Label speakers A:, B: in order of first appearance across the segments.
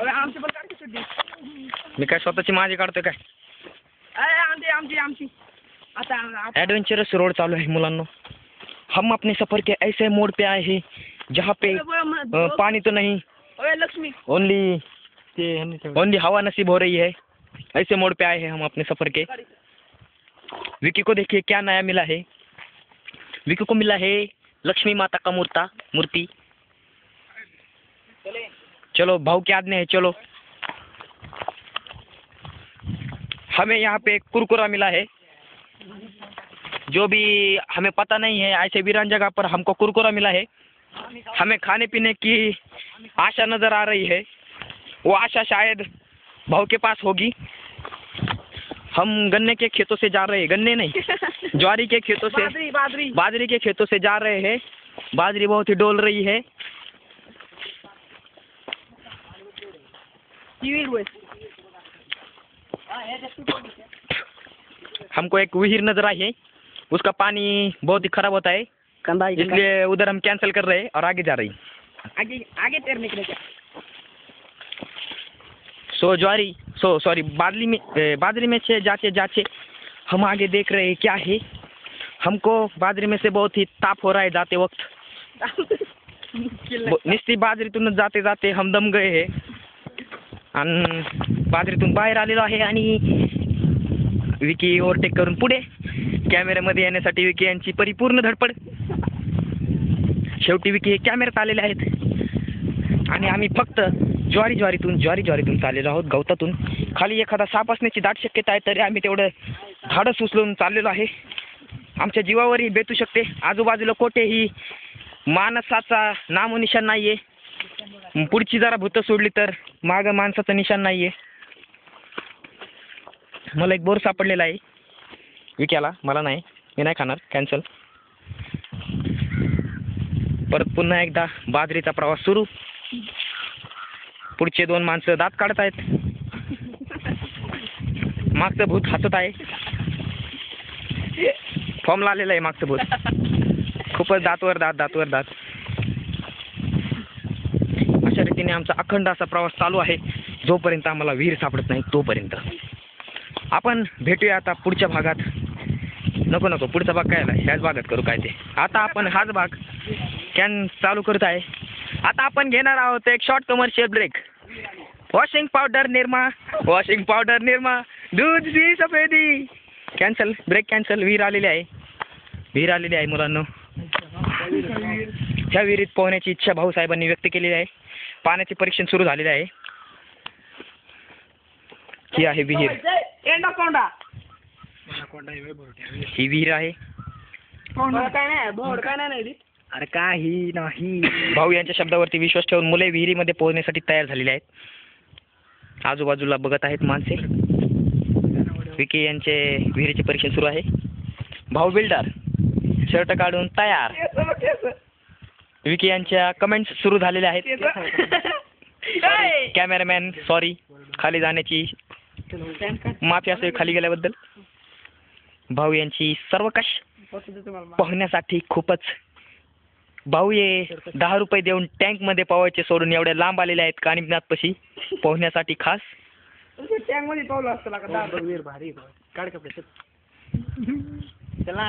A: आमची पण काढते सुट्टी.
B: मी काय स्वतःची माझी काढतोय काय?
A: आमची आता
B: एडवेंचरस रोड चालू है मुलांनो। हम अपने सफर के ऐसे मोड़ पे आए हैं जहाँ पे पानी तो नहीं,
A: लक्ष्मी
B: ओनली हवा नसीब हो रही है। ऐसे मोड़ पे आए हैं हम अपने सफर के। विकी को देखिए क्या नया मिला है। विकी को मिला है लक्ष्मी माता का मूर्ति। चलो भाव की आज्ञा है, चलो। हमें यहाँ पे कुरकुरा मिला है, जो भी हमें पता नहीं है। ऐसे वीरान जगह पर हमको कुरकुरा मिला है। हमें खाने पीने की आशा नजर आ रही है। वो आशा शायद भाव के पास होगी। हम गन्ने के खेतों से जा रहे हैं, गन्ने नहीं ज्वारी के खेतों से, बाजरी के खेतों से जा रहे हैं। बाजरी बहुत ही डोल रही है। हमको एक विहीर नजर आई है, उसका पानी बहुत ही खराब होता है, इसलिए उधर हम कैंसिल कर रहे हैं और आगे जा रही
A: आगे तैरने के लिए।
B: सॉरी बाजरी में से जाते हम आगे देख रहे हैं क्या है। हमको बाजरी में से बहुत ही ताप हो रहा है जाते वक्त। निस्ती बाजरीतून जाते जाते हम दम गए है आणि बाजरीतून बाहेर आलेलो आहे आणि विकी ओव्हरटेक करून पुढे कॅमेऱ्यामध्ये येण्यासाठी विकी यांची परिपूर्ण धडपड। शेवटी विकी हे कॅमेऱ्यात आलेले आहेत आणि आम्ही फक्त ज्वारीतून चाललेलो आहोत। गवतातून खाली एखादा साप असण्याची दाट शक्यता आहे, तरी आम्ही तेवढं धाडस उचलून चाललेलो आहे। आमच्या जीवावरही बेतू शकते। आजूबाजूला कोठेही माणसाचा नामोनिशाण नाहीये। पुढची जरा भूत सोडली तर माग माणसाचं निशाण नाहीये। मला एक बोर सापडलेला आहे विक्याला, मला नाही, मी नाही खाणार, कॅन्सल। परत पुन्हा एकदा बाजरीचा प्रवास सुरू। पुढचे 2 माणसं दात काढत आहेत, मागचं भूत हसत आहे। फॉर्मला आलेलं आहे मागचं भूत, खूपच दातवर दात। अशा रीतीने आमचा अखंड असा प्रवास चालू आहे, जोपर्यंत आम्हाला विहीर सापडत नाही तोपर्यंत। आपण भेटूया आता पुढच्या भागात। नको पुढचा भाग काय आला, ह्याच भागात करू काय ते। आता आपण हाच भाग चालू करत आहे। आता आपण घेणार आहोत एक short commercial break. Washing powder Nirma दूध सी सफेदी। Cancel, break cancel. विहीर आलेली आहे मुलांनो। ह्या विहिरीत पोहण्याची इच्छा भाऊसाहेबांनी व्यक्त केलेली आहे। पाण्याचे परीक्षण सुरू झालेले आहे। ही आहे विहीर, ही विहीर आहे। अरे काही नाही, भाऊ यांच्या शब्दावरती विश्वास ठेवून मुले विहिरीमध्ये पोहण्यासाठी तयार झालेले आहेत। आजूबाजूला बघत आहेत माणसे। विकी यांचे विहिरीचे परीक्षण सुरू आहे। भाऊ बिल्डर शर्ट काढून तयार। विकी यांच्या कमेंट्स सुरू झालेल्या आहेत। कॅमेरामॅन सॉरी, खाली जाण्याची माफी असेल खाली गेल्याबद्दल। भाऊ यांची सर्वकष पोहण्यासाठी खूपच, भाऊ हे 10 रुपये देऊन टँक मध्ये पोहायचे सोडून एवढ्या लांब आलेले आहेत कानिपनाथ पशी पोहण्यासाठी खास।
A: टँक मध्ये पावलं असतं का भारी काढ कपडे। चला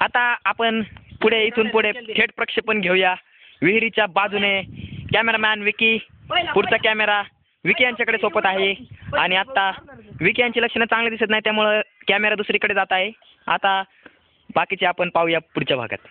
B: आता आपण इथून पुढे थेट प्रक्षेपण घेऊया विहिरीच्या बाजूने। कॅमेरामॅन विकी, पुढचा कॅमेरा विकी यांच्याकडे सोपत आहे आणि आता विकी यांची लक्षणं चांगली दिसत नाही, त्यामुळे कॅमेरा दुसरीकडे जात आहे। आता बाकीचे आपण पाहूया पुढच्या भागात।